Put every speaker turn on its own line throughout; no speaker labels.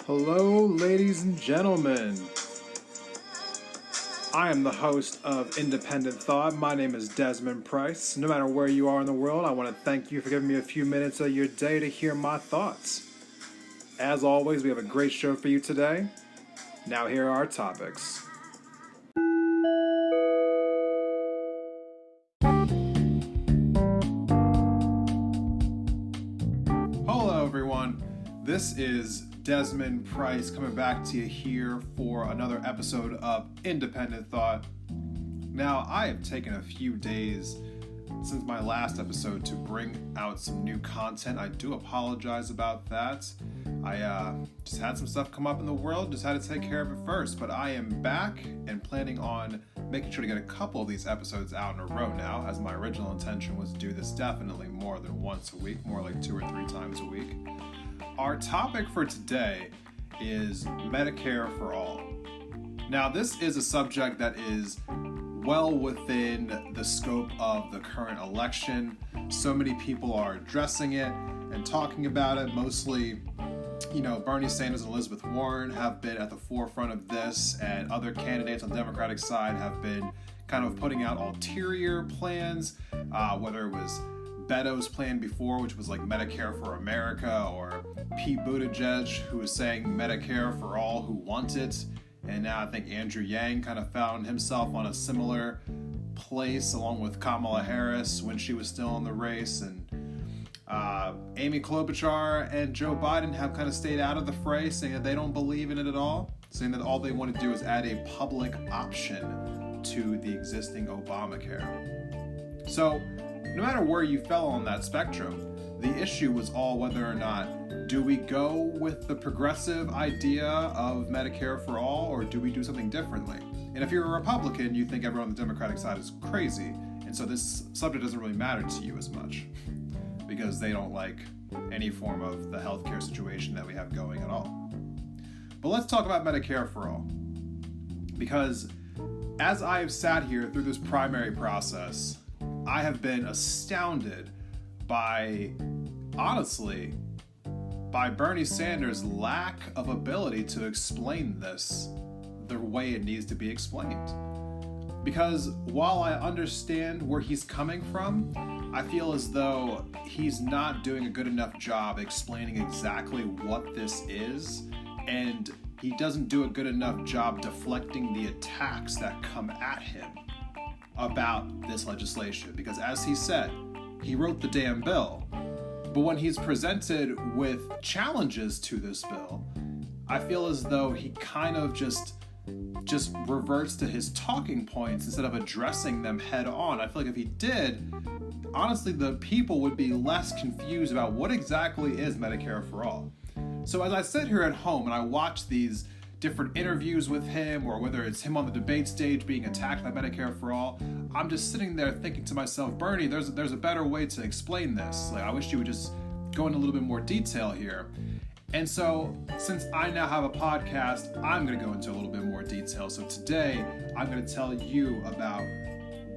Hello, ladies and gentlemen. I am the host of Independent Thought. My name is Desmond Price. No matter where you are in the world, I want to thank you for giving me a few minutes of your day to hear my thoughts. As always, we have a great show for you today. Now here are our topics. Hello, everyone. This is Desmond Price coming back to you here for another episode of Independent Thought. Now, I have taken a few days since my last episode to bring out some new content. I do apologize about that. I just had some stuff come up in the world, just had to take care of it first. But I am back and planning on making sure to get a couple of these episodes out in a row now, as my original intention was to do this definitely more than once a week, more like 2 or 3 times a week. Our topic for today is Medicare for All. Now, this is a subject that is well within the scope of the current election. So many people are addressing it and talking about it. Mostly, Bernie Sanders and Elizabeth Warren have been at the forefront of this, and other candidates on the Democratic side have been kind of putting out ulterior plans, whether it was Beto's plan before, which was like Medicare for America, or Pete Buttigieg, who was saying Medicare for all who want it. And now I think Andrew Yang kind of found himself on a similar place along with Kamala Harris when she was still in the race. And Amy Klobuchar and Joe Biden have kind of stayed out of the fray, saying that they don't believe in it at all, saying that all they want to do is add a public option to the existing Obamacare. So no matter where you fell on that spectrum, the issue was all whether or not do we go with the progressive idea of Medicare for all, or do we do something differently? And if you're a Republican, you think everyone on the Democratic side is crazy, and so this subject doesn't really matter to you as much because they don't like any form of the healthcare situation that we have going at all. But let's talk about Medicare for all, because as I have sat here through this primary process, I have been astounded by Bernie Sanders' lack of ability to explain this the way it needs to be explained. Because while I understand where he's coming from, I feel as though he's not doing a good enough job explaining exactly what this is, and he doesn't do a good enough job deflecting the attacks that come at him about this legislation. Because as he said, he wrote the damn bill, but when he's presented with challenges to this bill, I feel as though he kind of just reverts to his talking points instead of addressing them head on. I feel like if he did, honestly, the people would be less confused about what exactly is Medicare for All. So as I sit here at home and I watch these different interviews with him, or whether it's him on the debate stage being attacked by Medicare for All, I'm just sitting there thinking to myself, Bernie, there's a better way to explain this. Like, I wish you would just go into a little bit more detail here. And so, since I now have a podcast, I'm going to go into a little bit more detail. So today, I'm going to tell you about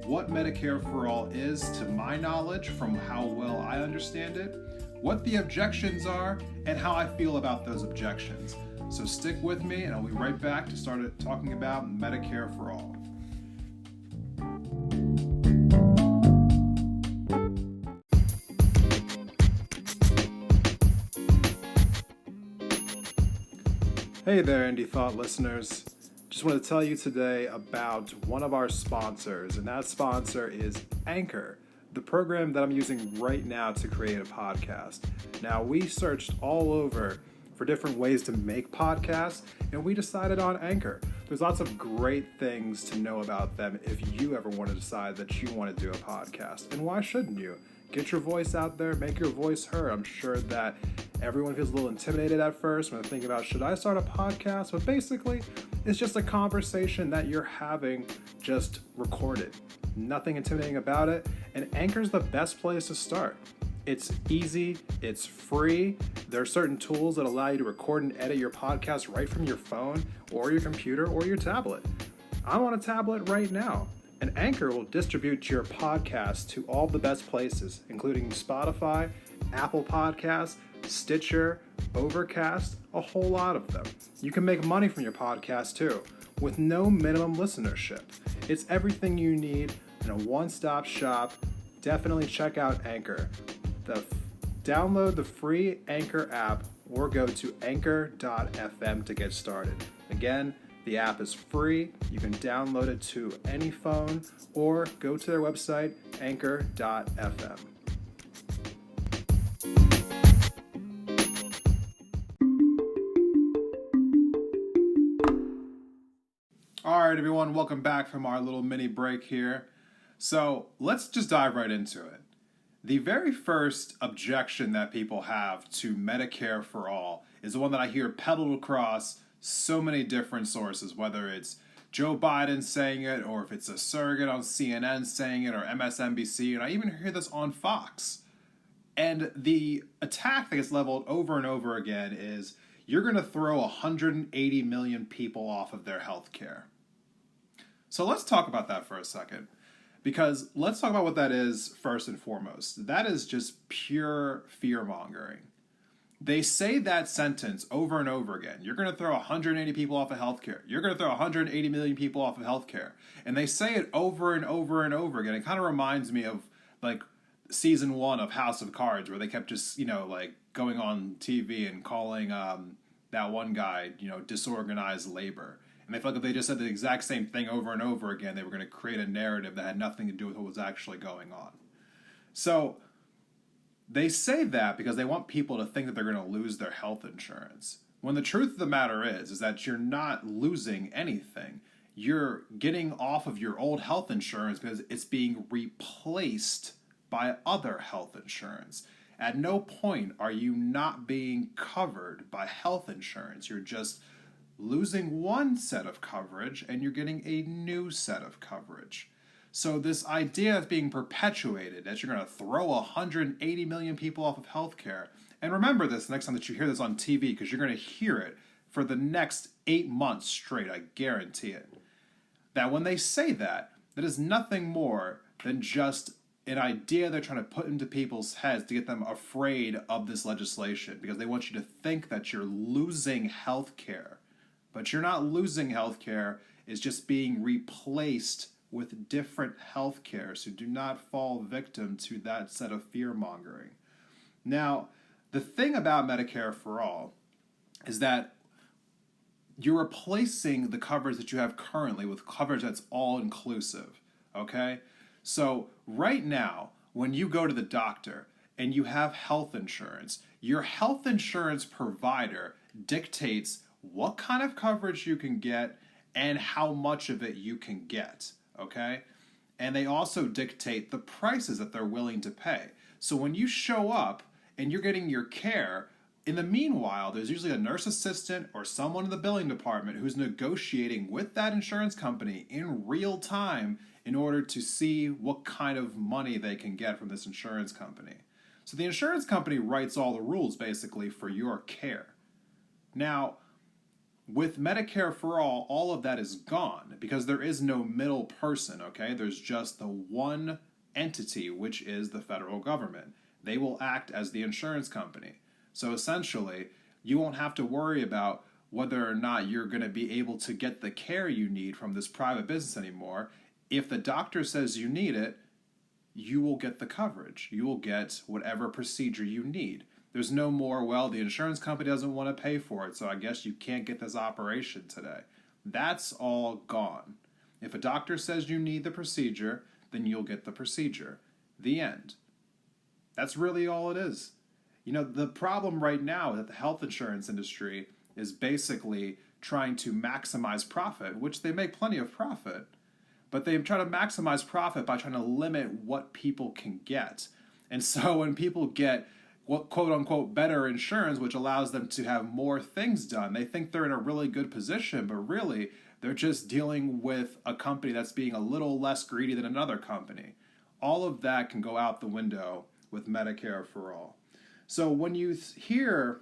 what Medicare for All is, to my knowledge, from how well I understand it, what the objections are, and how I feel about those objections. So stick with me, and I'll be right back to start talking about Medicare for All. Hey there, Indie Thought listeners. Just want to tell you today about one of our sponsors, and that sponsor is Anchor, the program that I'm using right now to create a podcast. Now, we searched all over for different ways to make podcasts, and we decided on Anchor. There's lots of great things to know about them if you ever want to decide that you want to do a podcast. And why shouldn't you? Get your voice out there, make your voice heard. I'm sure that everyone feels a little intimidated at first when they think about, should I start a podcast? But basically, it's just a conversation that you're having just recorded. Nothing intimidating about it, and Anchor's the best place to start. It's easy, it's free. There are certain tools that allow you to record and edit your podcast right from your phone or your computer or your tablet. I'm on a tablet right now. And Anchor will distribute your podcast to all the best places, including Spotify, Apple Podcasts, Stitcher, Overcast, a whole lot of them. You can make money from your podcast too, with no minimum listenership. It's everything you need in a one-stop shop. Definitely check out Anchor. Download the free Anchor app or go to anchor.fm to get started. Again, the app is free. You can download it to any phone or go to their website, anchor.fm. All right, everyone, welcome back from our little mini break here. So let's just dive right into it. The very first objection that people have to Medicare for All is the one that I hear peddled across so many different sources, whether it's Joe Biden saying it, or if it's a surrogate on CNN saying it, or MSNBC, and I even hear this on Fox. And the attack that gets leveled over and over again is, you're going to throw 180 million people off of their health care. So let's talk about that for a second. Because let's talk about what that is first and foremost. That is just pure fear-mongering. They say that sentence over and over again. You're going to throw 180 people off of healthcare. You're going to throw 180 million people off of healthcare. And they say it over and over and over again. It kind of reminds me of like season 1 of House of Cards, where they kept just, like going on TV and calling that one guy, disorganized labor. And they felt like if they just said the exact same thing over and over again, they were going to create a narrative that had nothing to do with what was actually going on. So they say that because they want people to think that they're going to lose their health insurance. When the truth of the matter is that you're not losing anything. You're getting off of your old health insurance because it's being replaced by other health insurance. At no point are you not being covered by health insurance. You're just losing one set of coverage and you're getting a new set of coverage. So this idea of being perpetuated that you're going to throw 180 million people off of healthcare, and remember this next time that you hear this on TV, because you're going to hear it for the next 8 months straight, I guarantee it. That when they say that, that is nothing more than just an idea they're trying to put into people's heads to get them afraid of this legislation, because they want you to think that you're losing healthcare. But you're not losing healthcare, it's just being replaced with different healthcare, so do not fall victim to that set of fear-mongering. Now, the thing about Medicare for All is that you're replacing the coverage that you have currently with coverage that's all-inclusive, okay? So right now, when you go to the doctor and you have health insurance, your health insurance provider dictates what kind of coverage you can get and how much of it you can get, okay? And they also dictate the prices that they're willing to pay. So when you show up and you're getting your care, in the meanwhile, there's usually a nurse assistant or someone in the billing department who's negotiating with that insurance company in real time in order to see what kind of money they can get from this insurance company. So the insurance company writes all the rules, basically, for your care. Now, with Medicare for all of that is gone because there is no middle person, okay? There's just the one entity, which is the federal government. They will act as the insurance company. So essentially, you won't have to worry about whether or not you're going to be able to get the care you need from this private business anymore. If the doctor says you need it, you will get the coverage. You will get whatever procedure you need. There's no more, well, the insurance company doesn't want to pay for it, so I guess you can't get this operation today. That's all gone. If a doctor says you need the procedure, then you'll get the procedure. The end. That's really all it is. The problem right now is that the health insurance industry is basically trying to maximize profit, which they make plenty of profit, but they try to maximize profit by trying to limit what people can get. And so when people get what quote-unquote better insurance, which allows them to have more things done, they think they're in a really good position, but really they're just dealing with a company that's being a little less greedy than another company. All of that can go out the window with Medicare for All. So when you hear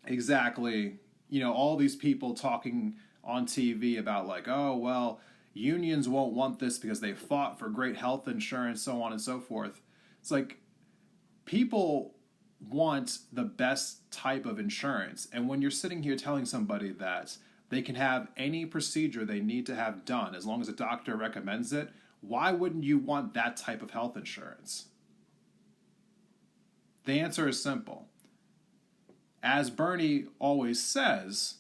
exactly, all these people talking on TV about like, oh, well, unions won't want this because they fought for great health insurance, so on and so forth. It's like people want the best type of insurance. And when you're sitting here telling somebody that they can have any procedure they need to have done as long as a doctor recommends it, why wouldn't you want that type of health insurance? The answer is simple. As Bernie always says,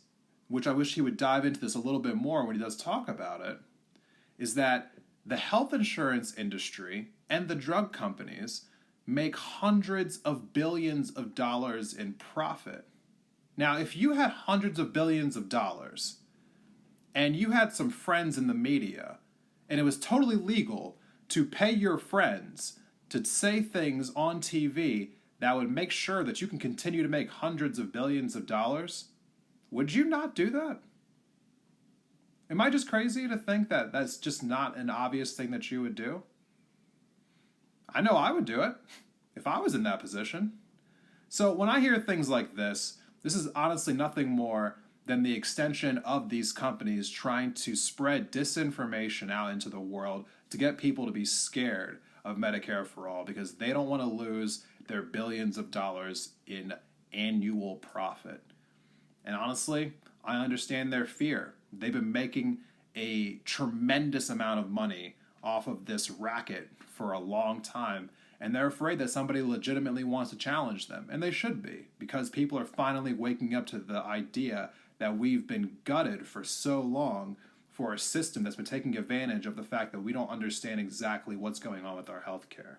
which I wish he would dive into this a little bit more when he does talk about it, is that the health insurance industry and the drug companies make hundreds of billions of dollars in profit. Now, if you had hundreds of billions of dollars and you had some friends in the media and it was totally legal to pay your friends to say things on TV that would make sure that you can continue to make hundreds of billions of dollars, would you not do that? Am I just crazy to think that that's just not an obvious thing that you would do? I know I would do it if I was in that position. So when I hear things like this is honestly nothing more than the extension of these companies trying to spread disinformation out into the world to get people to be scared of Medicare for All because they don't want to lose their billions of dollars in annual profit. And honestly, I understand their fear. They've been making a tremendous amount of money off of this racket for a long time, and they're afraid that somebody legitimately wants to challenge them, and they should be, because people are finally waking up to the idea that we've been gutted for so long for a system that's been taking advantage of the fact that we don't understand exactly what's going on with our healthcare.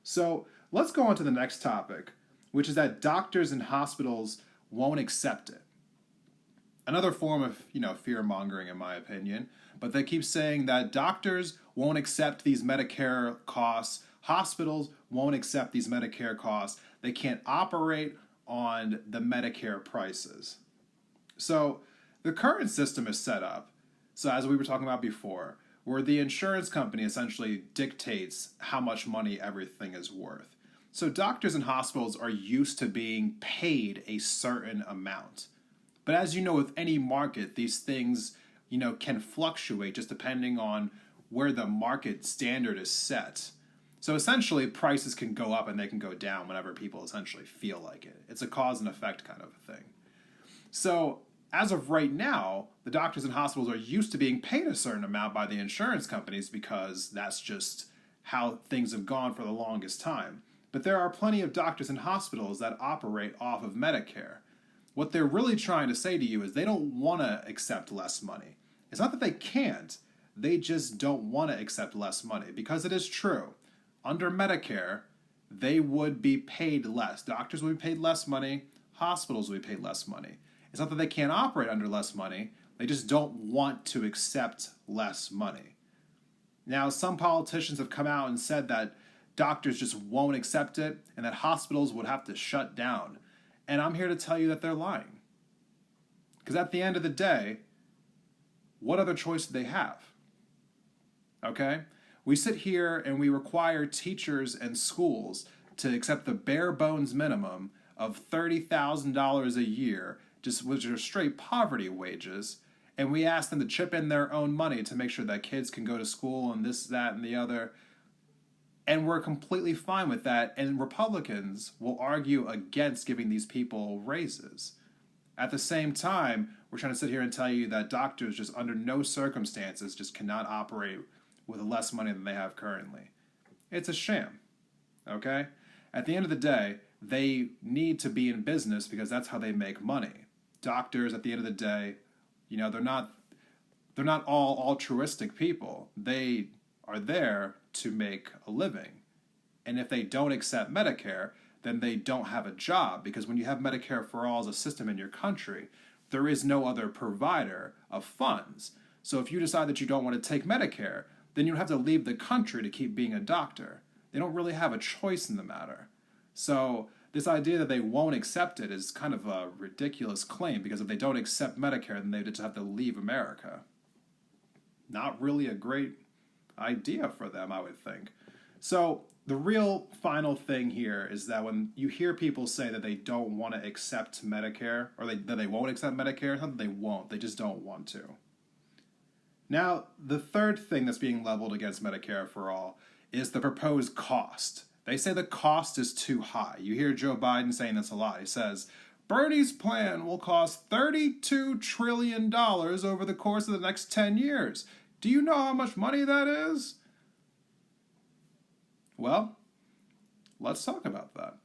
So let's go on to the next topic, which is that doctors and hospitals won't accept it. Another form of, fear-mongering in my opinion, but they keep saying that doctors won't accept these Medicare costs, hospitals won't accept these Medicare costs, they can't operate on the Medicare prices. So the current system is set up, so as we were talking about before, where the insurance company essentially dictates how much money everything is worth. So doctors and hospitals are used to being paid a certain amount. But as you know, with any market, these things, can fluctuate just depending on where the market standard is set. So essentially, prices can go up and they can go down whenever people essentially feel like it. It's a cause and effect kind of a thing. So as of right now, the doctors and hospitals are used to being paid a certain amount by the insurance companies because that's just how things have gone for the longest time. But there are plenty of doctors and hospitals that operate off of Medicare. What they're really trying to say to you is they don't want to accept less money. It's not that they can't, they just don't want to accept less money, because it is true. Under Medicare, they would be paid less. Doctors would be paid less money, hospitals would be paid less money. It's not that they can't operate under less money, they just don't want to accept less money. Now, some politicians have come out and said that doctors just won't accept it and that hospitals would have to shut down. And I'm here to tell you that they're lying. Because at the end of the day, what other choice do they have? Okay? We sit here and we require teachers and schools to accept the bare bones minimum of $30,000 a year, which are straight poverty wages, and we ask them to chip in their own money to make sure that kids can go to school and this, that, and the other. And we're completely fine with that, and Republicans will argue against giving these people raises. At the same time, we're trying to sit here and tell you that doctors just under no circumstances just cannot operate with less money than they have currently. It's a sham, okay? At the end of the day, they need to be in business because that's how they make money. Doctors, at the end of the day, they're not all altruistic people. They are there to make a living. And if they don't accept Medicare, then they don't have a job, because when you have Medicare for All as a system in your country, there is no other provider of funds. So if you decide that you don't want to take Medicare, then you have to leave the country to keep being a doctor. They don't really have a choice in the matter. So this idea that they won't accept it is kind of a ridiculous claim, because if they don't accept Medicare, then they just have to leave America. Not really a great idea for them, I would think. So the real final thing here is that when you hear people say that they don't want to accept Medicare, or that they won't accept Medicare, it's not that they won't, they just don't want to. Now, the third thing that's being leveled against Medicare for All is the proposed cost They say the cost is too high. You hear Joe Biden saying this a lot. He says, Bernie's plan will cost $32 trillion over the course of the next 10 years. Do you know how much money that is? Well, let's talk about that,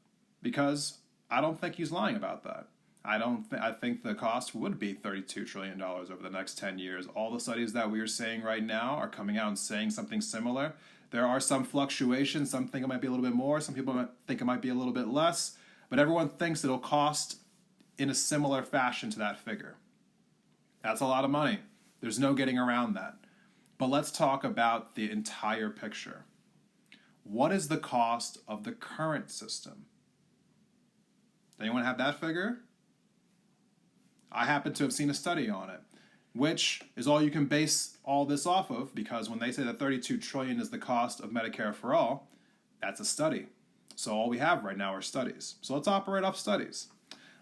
because I don't think he's lying about that. I think the cost would be $32 trillion over the next 10 years. All the studies that we are saying right now are coming out and saying something similar. There are some fluctuations. Some think it might be a little bit more. Some people might think it might be a little bit less. But everyone thinks it'll cost in a similar fashion to that figure. That's a lot of money. There's no getting around that. But let's talk about the entire picture. What is the cost of the current system? Anyone have that figure? I happen to have seen a study on it, which is all you can base all this off of, because when they say that $32 trillion is the cost of Medicare for All, that's a study. So all we have right now are studies. So let's operate off studies.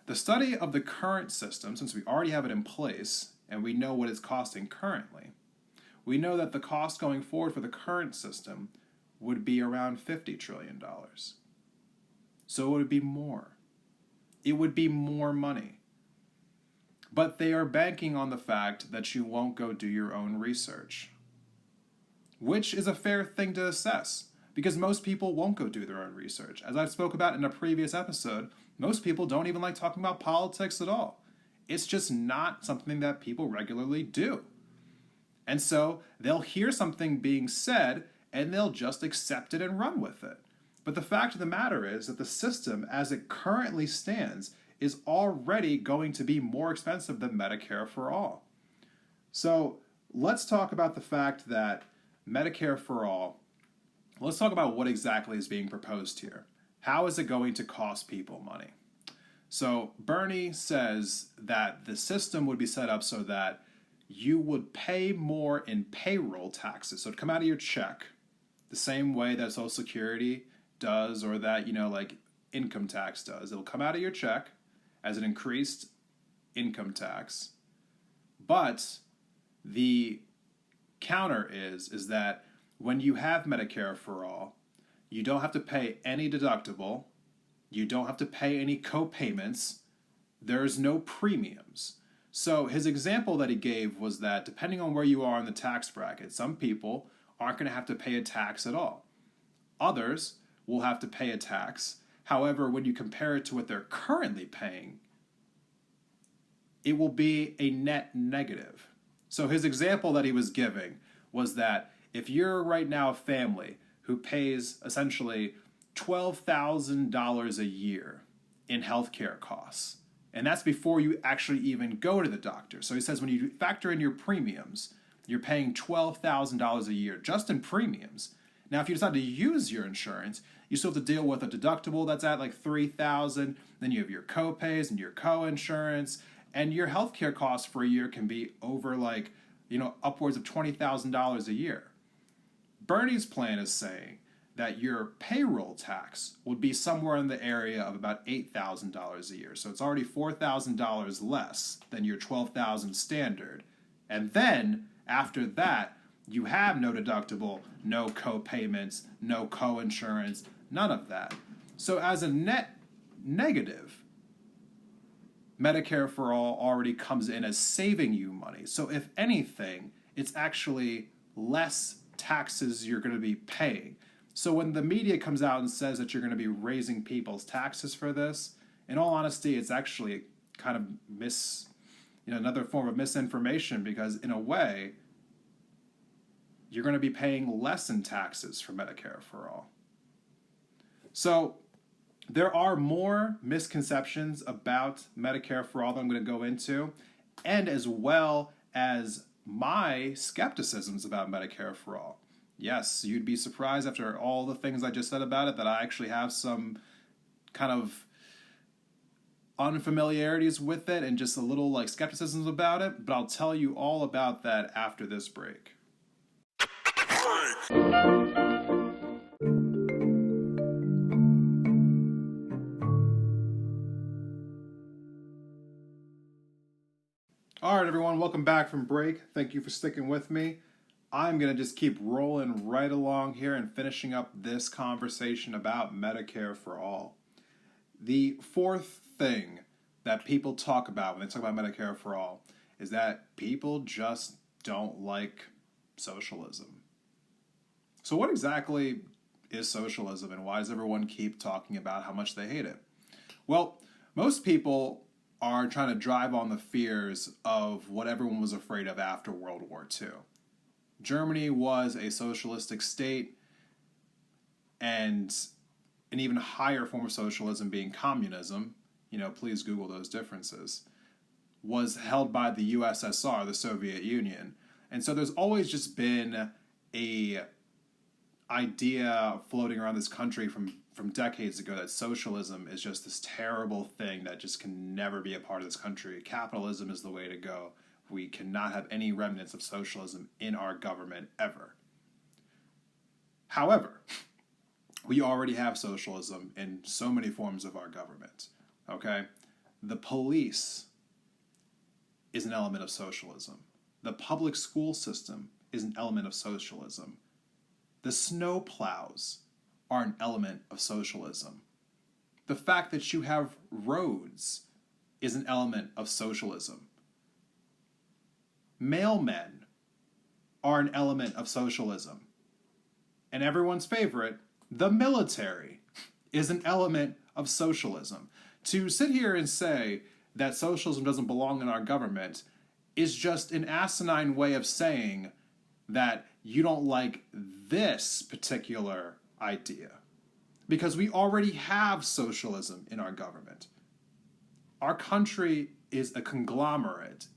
The study of the current system, since we already have it in place and we know what it's costing currently, we know that the cost going forward for the current system would be around $50 trillion. So it would be more. It would be more money. But they are banking on the fact that you won't go do your own research, which is a fair thing to assess, because most people won't go do their own research. As I spoke about in a previous episode, most people don't even like talking about politics at all. It's just not something that people regularly do. And so they'll hear something being said and they'll just accept it and run with it. But the fact of the matter is that the system as it currently stands is already going to be more expensive than Medicare for All. So let's talk about the fact that Medicare for All, let's talk about what exactly is being proposed here. How is it going to cost people money? So Bernie says that the system would be set up so that you would pay more in payroll taxes. So it'd come out of your check, the same way that Social Security does, or that, like income tax does. It'll come out of your check as an increased income tax. But the counter is that when you have Medicare for All, you don't have to pay any deductible. You don't have to pay any co-payments. There's no premiums. So his example that he gave was that depending on where you are in the tax bracket, some people aren't going to have to pay a tax at all. Others will have to pay a tax. However, when you compare it to what they're currently paying, it will be a net negative. So his example that he was giving was that if you're right now a family who pays essentially $12,000 a year in healthcare costs, and that's before you actually even go to the doctor. So he says when you factor in your premiums, you're paying $12,000 a year just in premiums. Now, if you decide to use your insurance, you still have to deal with a deductible that's at like $3,000. Then you have your co-pays and your co-insurance, and your healthcare costs for a year can be over upwards of $20,000 a year. Bernie's plan is saying that your payroll tax would be somewhere in the area of about $8,000 a year. So it's already $4,000 less than your $12,000 standard. And then after that, you have no deductible, no co-payments, no co-insurance, none of that. So as a net negative, Medicare for All already comes in as saving you money. So if anything, it's actually less taxes you're going to be paying. So when the media comes out and says that you're going to be raising people's taxes for this, in all honesty, it's actually kind of another form of misinformation, because in a way, you're going to be paying less in taxes for Medicare for All. So there are more misconceptions about Medicare for All that I'm going to go into, and as well as my skepticisms about Medicare for All. Yes, you'd be surprised after all the things I just said about it that I actually have some kind of unfamiliarities with it and just a little skepticisms about it, but I'll tell you all about that after this break. All right, everyone, welcome back from break. Thank you for sticking with me. I'm going to just keep rolling right along here and finishing up this conversation about Medicare for All. The fourth thing that people talk about when they talk about Medicare for All is that people just don't like socialism. So what exactly is socialism, and why does everyone keep talking about how much they hate it? Well, most people are trying to drive on the fears of what everyone was afraid of after World War II. Germany was a socialistic state, and an even higher form of socialism being communism, please Google those differences, was held by the USSR, the Soviet Union. And so there's always just been a idea floating around this country from decades ago that socialism is just this terrible thing that just can never be a part of this country. Capitalism is the way to go. We cannot have any remnants of socialism in our government ever. However, we already have socialism in so many forms of our government, okay? The police is an element of socialism. The public school system is an element of socialism. The snow plows are an element of socialism. The fact that you have roads is an element of socialism. Mailmen are an element of socialism. And everyone's favorite, the military, is an element of socialism. To sit here and say that socialism doesn't belong in our government is just an asinine way of saying that you don't like this particular idea. Because we already have socialism in our government. Our country is a conglomerate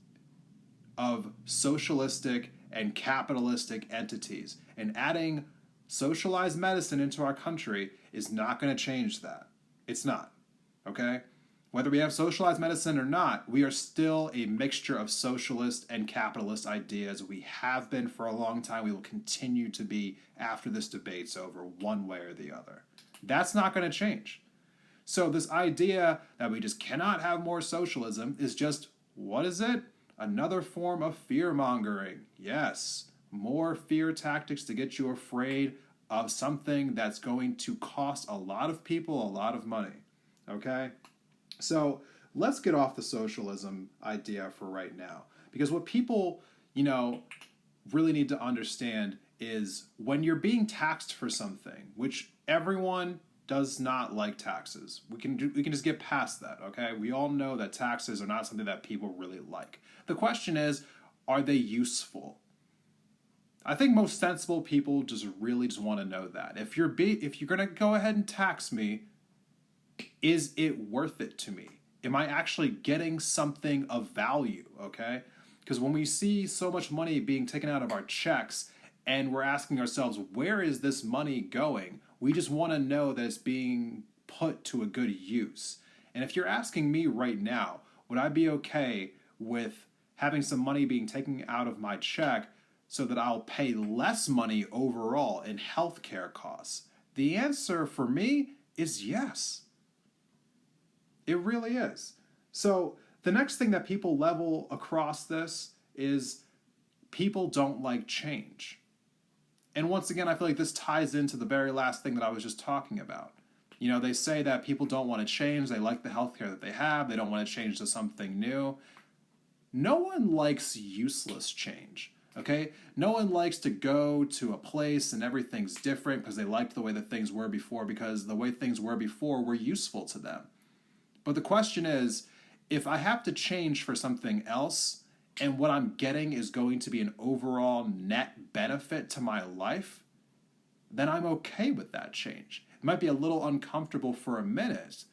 of socialistic and capitalistic entities. And adding socialized medicine into our country is not going to change that. It's not. Okay? Whether we have socialized medicine or not, we are still a mixture of socialist and capitalist ideas. We have been for a long time. We will continue to be after this debate's over, one way or the other. That's not going to change. So this idea that we just cannot have more socialism is just, what is it? Another form of fear-mongering. Yes, more fear tactics to get you afraid of something that's going to cost a lot of people a lot of money. Okay? So let's get off the socialism idea for right now. Because what people, really need to understand is when you're being taxed for something, which everyone does not like taxes. We can just get past that, okay? We all know that taxes are not something that people really like. The question is, are they useful? I think most sensible people just want to know that. If you're going to go ahead and tax me, is it worth it to me? Am I actually getting something of value, okay? Because when we see so much money being taken out of our checks and we're asking ourselves, where is this money going? We just want to know that it's being put to a good use. And if you're asking me right now, would I be okay with having some money being taken out of my check so that I'll pay less money overall in healthcare costs? The answer for me is yes. It really is. So the next thing that people level across this is people don't like change. And once again, I feel like this ties into the very last thing that I was just talking about. They say that people don't want to change. They like the healthcare that they have. They don't want to change to something new. No one likes useless change, okay? No one likes to go to a place and everything's different because they liked the way that things were before, because the way things were before were useful to them. But the question is, if I have to change for something else, and what I'm getting is going to be an overall net benefit to my life, then I'm okay with that change. It might be a little uncomfortable for a minute,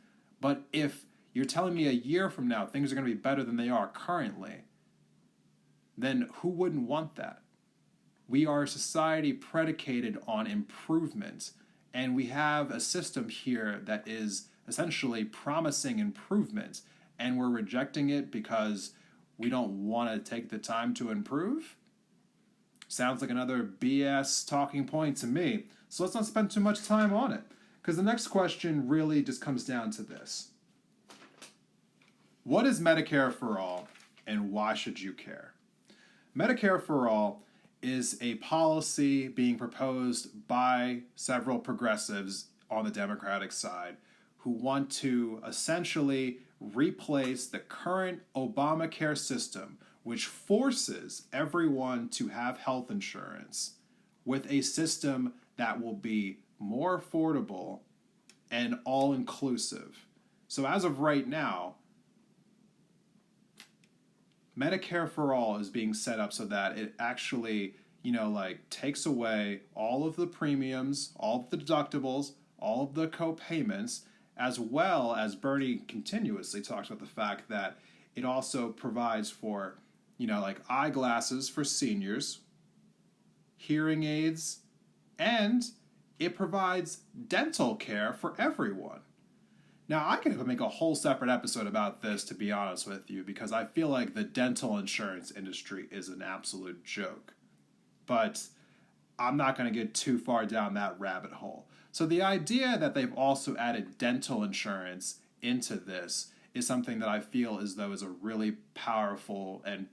but if you're telling me a year from now things are going to be better than they are currently, then who wouldn't want that? We are a society predicated on improvement, and we have a system here that is essentially promising improvement, and we're rejecting it because we don't want to take the time to improve? Sounds like another BS talking point to me. So let's not spend too much time on it, because the next question really just comes down to this. What is Medicare for All, and why should you care? Medicare for All is a policy being proposed by several progressives on the Democratic side who want to essentially replace the current Obamacare system, which forces everyone to have health insurance, with a system that will be more affordable and all-inclusive. So as of right now, Medicare for All is being set up so that it actually, takes away all of the premiums, all of the deductibles, all of the co-payments, as well as Bernie continuously talks about the fact that it also provides for, eyeglasses for seniors, hearing aids, and it provides dental care for everyone. Now, I could make a whole separate episode about this, to be honest with you, because I feel like the dental insurance industry is an absolute joke. But I'm not going to get too far down that rabbit hole. So the idea that they've also added dental insurance into this is something that I feel as though is a really powerful and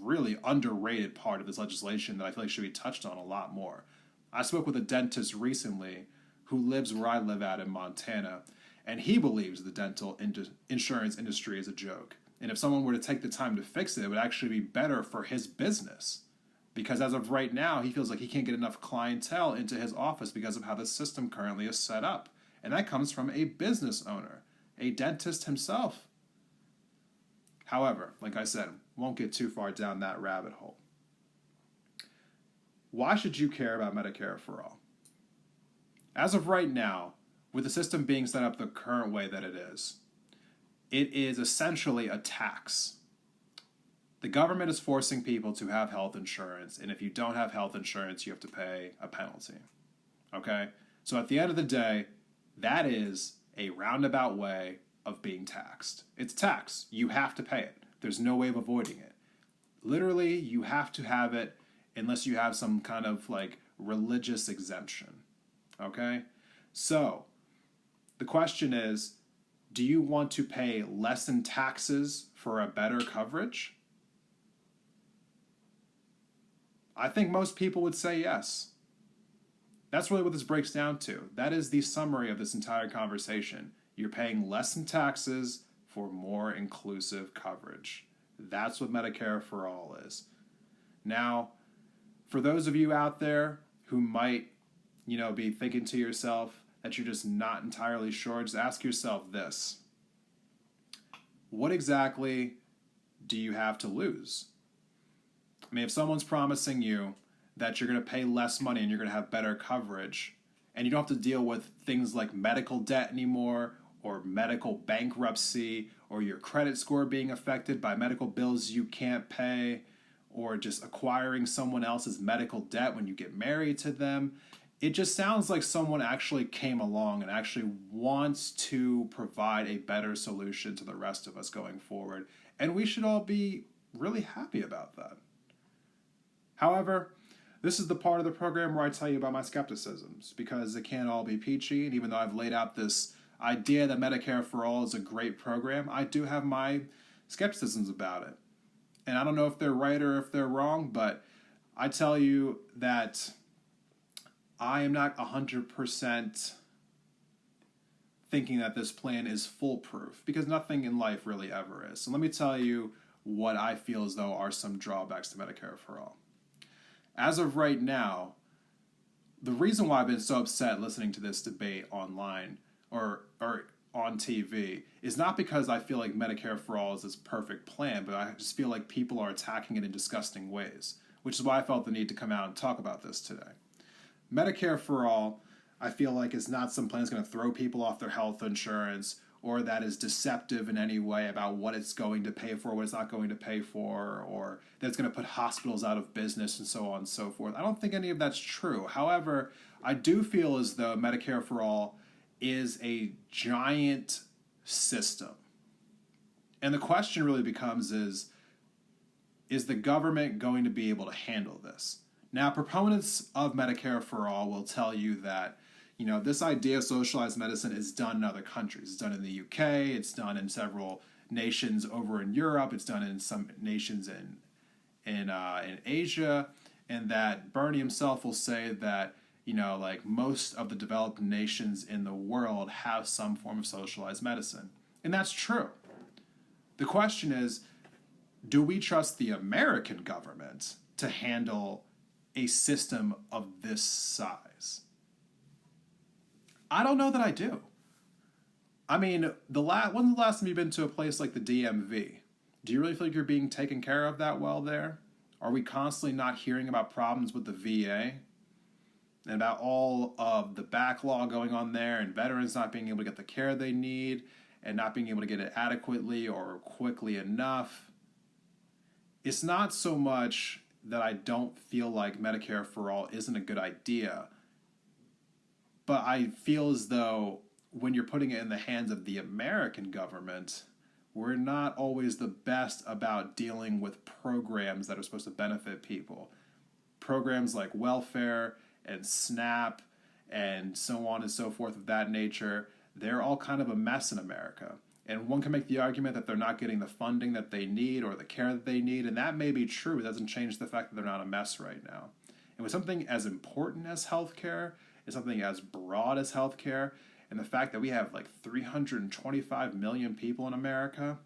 really underrated part of this legislation that I feel like should be touched on a lot more. I spoke with a dentist recently who lives where I live at in Montana, and he believes the dental insurance industry is a joke. And if someone were to take the time to fix it, it would actually be better for his business. Because as of right now, he feels like he can't get enough clientele into his office because of how the system currently is set up. And that comes from a business owner, a dentist himself. However, like I said, won't get too far down that rabbit hole. Why should you care about Medicare for All? As of right now, with the system being set up the current way that it is essentially a tax. The government is forcing people to have health insurance, and if you don't have health insurance, you have to pay a penalty. Okay? So at the end of the day, that is a roundabout way of being taxed. It's tax. You have to pay it. There's no way of avoiding it. Literally, you have to have it unless you have some kind of religious exemption. Okay? So, the question is, do you want to pay less in taxes for a better coverage? I think most people would say yes. That's really what this breaks down to. That is the summary of this entire conversation. You're paying less in taxes for more inclusive coverage. That's what Medicare for All is. Now, for those of you out there who might, be thinking to yourself that you're just not entirely sure, just ask yourself this. What exactly do you have to lose? I mean, if someone's promising you that you're going to pay less money and you're going to have better coverage, and you don't have to deal with things like medical debt anymore, or medical bankruptcy, or your credit score being affected by medical bills you can't pay, or just acquiring someone else's medical debt when you get married to them, it just sounds like someone actually came along and actually wants to provide a better solution to the rest of us going forward. And we should all be really happy about that. However, this is the part of the program where I tell you about my skepticisms, because it can't all be peachy. And even though I've laid out this idea that Medicare for All is a great program, I do have my skepticisms about it. And I don't know if they're right or if they're wrong, but I tell you that I am not 100% thinking that this plan is foolproof, because nothing in life really ever is. So let me tell you what I feel as though are some drawbacks to Medicare for All. As of right now, the reason why I've been so upset listening to this debate online or on TV is not because I feel like Medicare for All is this perfect plan, but I just feel like people are attacking it in disgusting ways, which is why I felt the need to come out and talk about this today. Medicare for All, I feel like, is not some plan that's going to throw people off their health insurance, or that is deceptive in any way about what it's going to pay for, what it's not going to pay for, or that it's going to put hospitals out of business and so on and so forth. I don't think any of that's true. However, I do feel as though Medicare for All is a giant system. And the question really becomes is the government going to be able to handle this? Now, proponents of Medicare for All will tell you that, this idea of socialized medicine is done in other countries. It's done in the UK, it's done in several nations over in Europe, it's done in some nations in Asia, and that Bernie himself will say that, like most of the developed nations in the world have some form of socialized medicine. And that's true. The question is, do we trust the American government to handle a system of this size? I don't know that I do. I mean, when's the last time you've been to a place like the DMV? Do you really feel like you're being taken care of that well there? Are we constantly not hearing about problems with the VA? And about all of the backlog going on there and veterans not being able to get the care they need and not being able to get it adequately or quickly enough? It's not so much that I don't feel like Medicare for All isn't a good idea, but I feel as though when you're putting it in the hands of the American government, we're not always the best about dealing with programs that are supposed to benefit people. Programs like welfare and SNAP and so on and so forth of that nature, they're all kind of a mess in America. And one can make the argument that they're not getting the funding that they need or the care that they need, and that may be true. It doesn't change the fact that they're not a mess right now. And with something as important as healthcare, and something as broad as healthcare, and the fact that we have like 325 million people in America,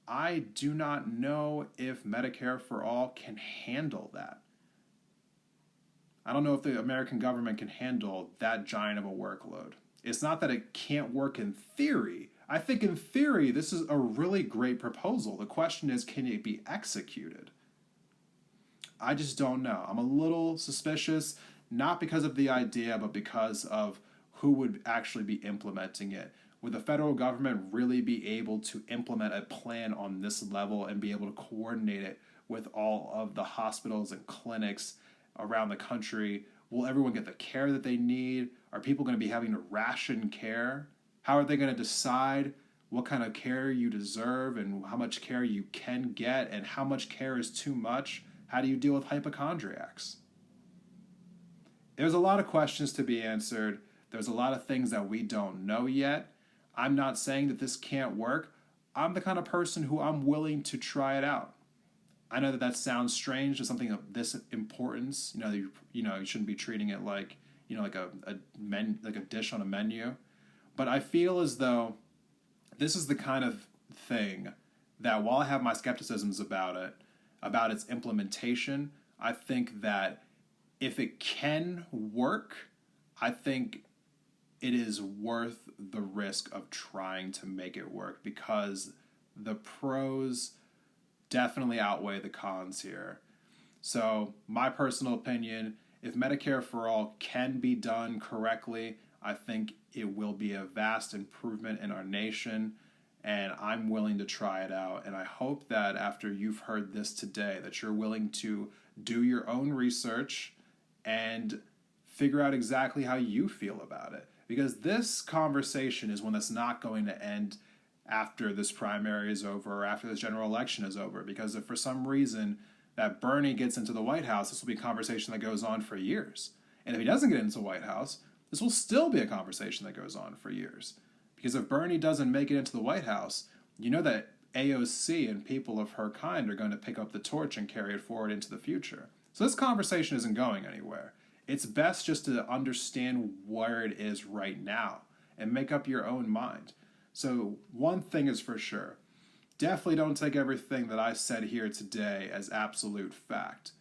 I do not know if Medicare for All can handle that. I don't know if the American government can handle that giant of a workload. It's not that it can't work in theory. I think in theory, this is a really great proposal. The question is, can it be executed? I just don't know. I'm a little suspicious, not because of the idea, but because of who would actually be implementing it. Would the federal government really be able to implement a plan on this level and be able to coordinate it with all of the hospitals and clinics around the country? Will everyone get the care that they need? Are people going to be having to ration care? How are they going to decide what kind of care you deserve and how much care you can get and how much care is too much? How do you deal with hypochondriacs? There's a lot of questions to be answered. There's a lot of things that we don't know yet. I'm not saying that this can't work. I'm the kind of person who I'm willing to try it out. I know that that sounds strange to something of this importance. You shouldn't be treating it like, like a dish on a menu. But I feel as though this is the kind of thing that while I have my skepticisms about it, about its implementation, I think that if it can work, I think it is worth the risk of trying to make it work because the pros definitely outweigh the cons here. So my personal opinion, if Medicare for All can be done correctly, I think it will be a vast improvement in our nation, and I'm willing to try it out. And I hope that after you've heard this today, that you're willing to do your own research and figure out exactly how you feel about it. Because this conversation is one that's not going to end after this primary is over or after this general election is over. Because if for some reason that Bernie gets into the White House, this will be a conversation that goes on for years. And if he doesn't get into the White House, this will still be a conversation that goes on for years. Because if Bernie doesn't make it into the White House, you know that AOC and people of her kind are going to pick up the torch and carry it forward into the future. So this conversation isn't going anywhere. It's best just to understand where it is right now and make up your own mind. So one thing is for sure. Definitely don't take everything that I said here today as absolute fact.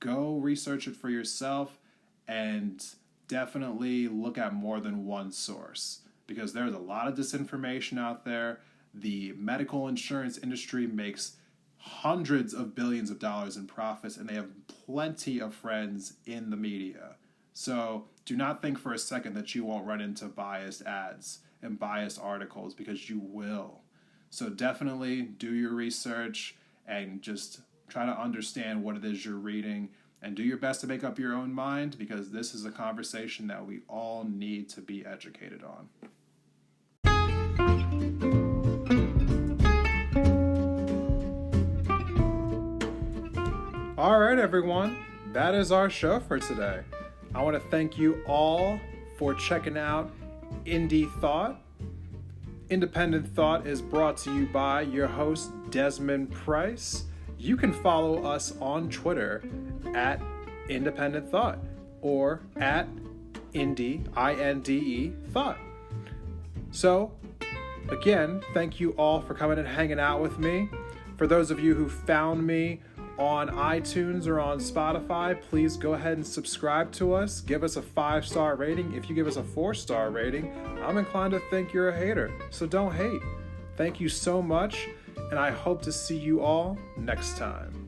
Go research it for yourself and definitely look at more than one source because there's a lot of disinformation out there. The medical insurance industry makes hundreds of billions of dollars in profits and they have plenty of friends in the media. So do not think for a second that you won't run into biased ads and biased articles because you will. So definitely do your research and just try to understand what it is you're reading and do your best to make up your own mind because this is a conversation that we all need to be educated on. All right, everyone, that is our show for today. I want to thank you all for checking out Indie Thought. Independent Thought is brought to you by your host, Desmond Price. You can follow us on Twitter at Independent Thought or at Indie, I-N-D-E, Thought. So, again, thank you all for coming and hanging out with me. For those of you who found me on iTunes or on Spotify, please go ahead and subscribe to us. Give us a 5-star rating. If you give us a 4-star rating, I'm inclined to think you're a hater. So don't hate. Thank you so much, and I hope to see you all next time.